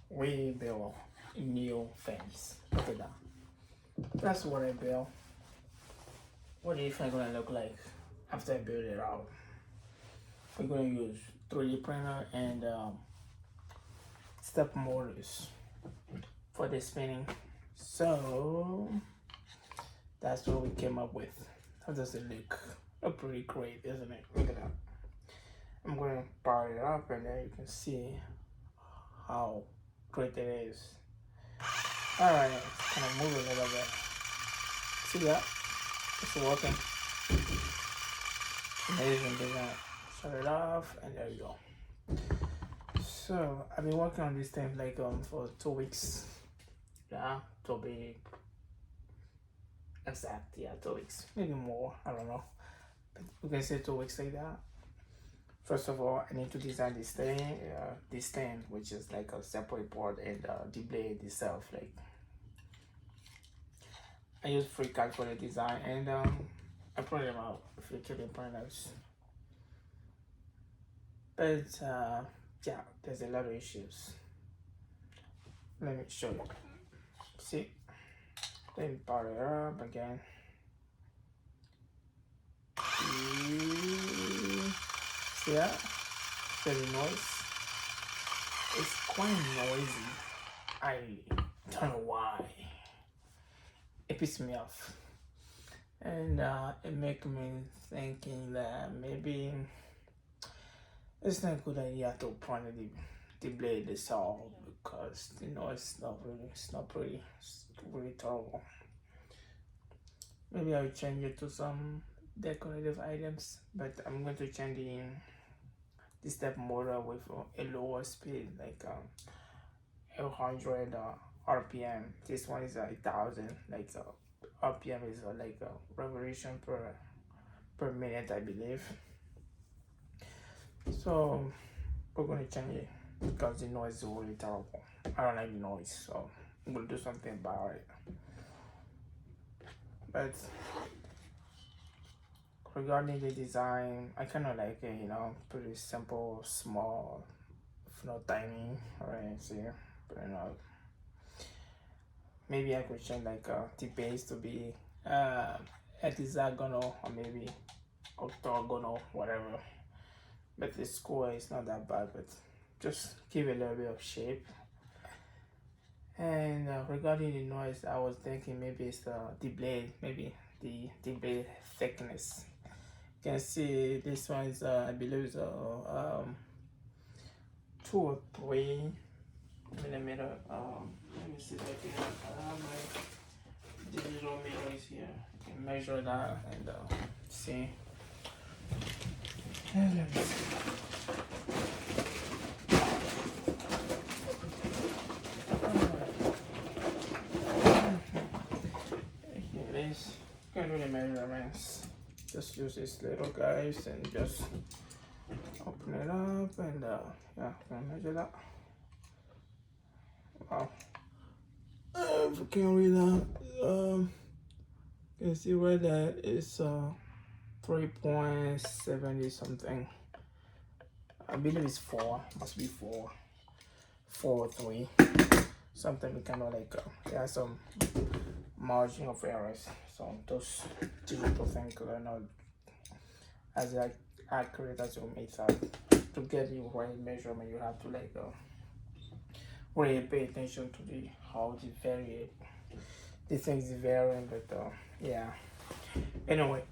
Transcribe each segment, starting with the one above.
we build new things. Look at that. That's what I built. What do you think gonna look like after I build it out? We're gonna use 3D printer and step motors for the spinning. So that's what we came up with. How does it look? Look pretty great, isn't it? Look at that. I'm gonna power it up and then you can see how great it is. Alright, it's kind of moving a little bit. See that? It's working. Amazing design. Shut it off and there you go. So I've been working on this thing like for 2 weeks. Yeah, to be exact, yeah, 2 weeks. Maybe more, I don't know. But we can say 2 weeks like that. First of all, I need to design this thing, which is like a separate board and the blade itself. Like I use FreeCAD for the design, and I printed them out with 3D printers. But yeah, there's a lot of issues. Let me show you. See, let me power it up again. See that? The noise. It's quite noisy. I don't know why. It pisses me off, and it makes me thinking that maybe it's not a good idea to print the blade itself because the noise it's not pretty, it's really terrible. Maybe I'll change it to some decorative items, but I'm going to change the step motor with a lower speed, like 100 RPM. This one is 1,000, like RPM is like a revolution per minute, I believe. So we're gonna change it because the noise is really terrible. I don't like the noise, so we'll do something about it. But regarding the design, I kind of like it, pretty simple, small, if not tiny. Alright, see, but maybe I could change like the base to be hexagonal or maybe octagonal, whatever. But the square is not that bad, but just give it a little bit of shape. And regarding the noise, I was thinking maybe it's the blade, maybe the blade thickness. You can see this one is I believe it's 2 or 3 millimeter. Let me see if I can my digital meter is here. I can measure that and see. And let me see. Here it is. You can do the measurements. Just use these little guys and just open it up and yeah, can measure that. Wow. If you can read that, you can see where that is 3.70 something. I believe it's 4, must be 4 or 3. Something we kind of like, there are some margin of errors. So those digital things are not as accurate as you may thought. To get the right measurement, you have to like really pay attention to how the things vary. But yeah. Anyway,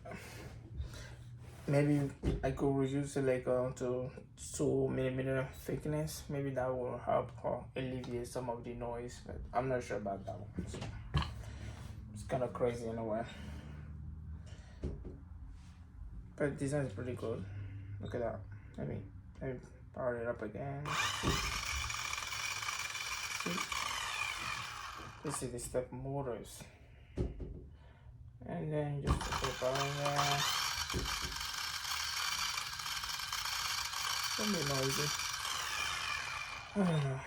maybe I could reduce it like to 2 millimeter thickness. Maybe that will help alleviate some of the noise. But I'm not sure about that one. So it's kind of crazy in a way. But the design is pretty good. Look at that. Let me power it up again. See? This is the step motors. And then just put it on there. Don't be noisy. I don't know.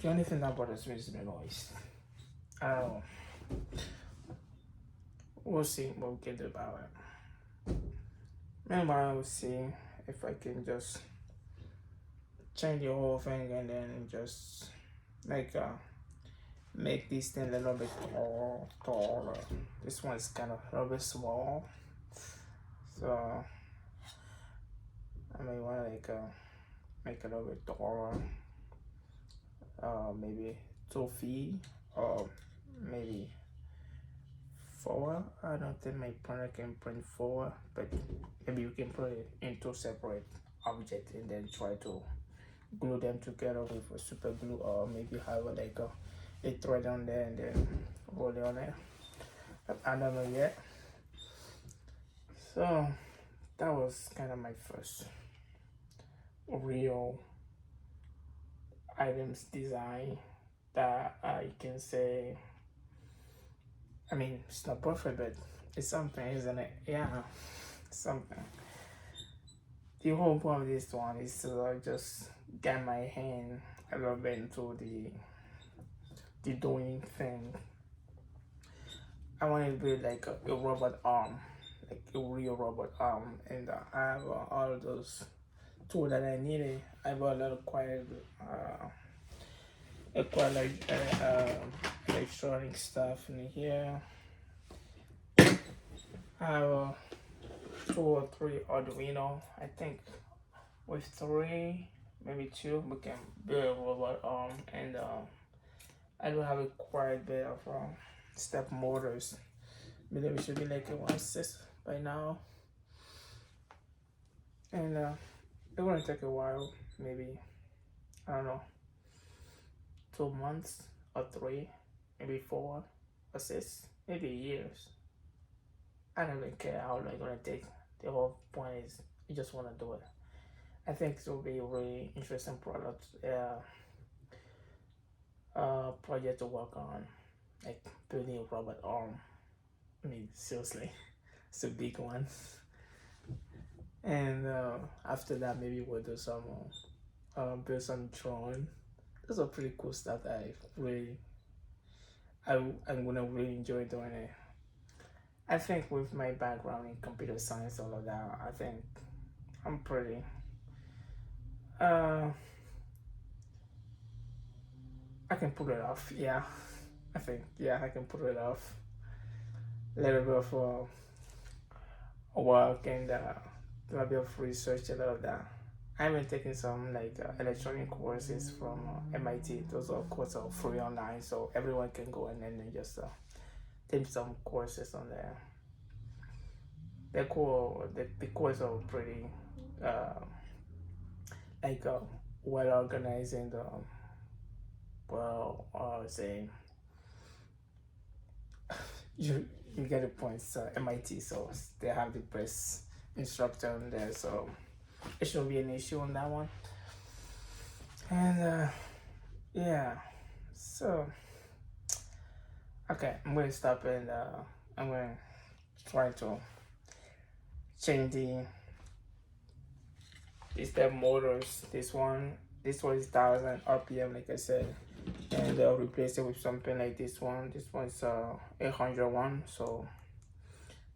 The only thing that bothers me is the noise. I don't know. We'll see what we can do about it. Meanwhile, we'll see if I can just change the whole thing and then just like make this thing a little bit taller. This one is kind of a little bit small, so I may want to like make it a little bit taller, maybe 2 feet or maybe 4. I don't think my printer can print 4, but maybe you can put it into separate objects and then try to glue them together with a super glue, or maybe have like a thread on there and then roll it on there. But I don't know yet. So that was kind of my first real items design that I can say, I mean, it's not perfect, but it's something, isn't it? Yeah, something. The whole point of this one is to just get my hand a little bit into the doing thing. I want it to be like a robot arm, like a real robot arm, and I have all those tools that I needed. I bought a lot of quite like electronic stuff in here. I have 2 or 3 Arduino. I think with 3, maybe 2, we can build a robot arm, and I do have a quite bit of step motors. Maybe we should be like a 1/6 by now, and it's gonna take a while. Maybe, I don't know, 2 months or 3, maybe 4 or 6, maybe years. I don't really care how long it's gonna take. The whole point is you just wanna do it. I think it will be a really interesting project to work on, like building a robot arm. I mean, seriously, it's a big one. And after that, maybe we'll do some build some drone. Those are pretty cool stuff that I'm gonna really enjoy doing it. I think with my background in computer science, all of that, I think I'm pretty I can pull it off. Yeah, I think, yeah, I can pull it off. A little bit of work and a little bit of research, a lot of that. I've been taking some like electronic courses from MIT. Those are courses are free online, so everyone can go in and then just take some courses on there. They're cool. The courses are pretty like well organized and well, say you get the points. MIT, so they have the best instructor on there, so it shouldn't be an issue on that one. And yeah, so okay, I'm gonna stop and I'm gonna try to change the step motors. This one is 1000 RPM, like I said, and replace it with something like this one. This one's 801, so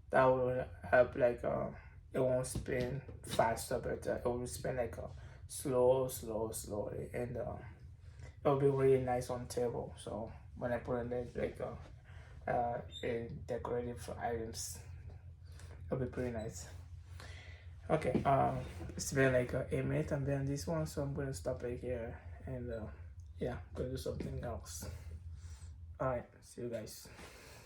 that will help. Like it won't spin faster, but it will spin like slowly, and it'll be really nice on table. So when I put in there like in decorative items, it'll be pretty nice. Okay, it's been like a minute I'm doing this one, so I'm gonna stop it here, and yeah, I'm gonna do something else. All right, see you guys.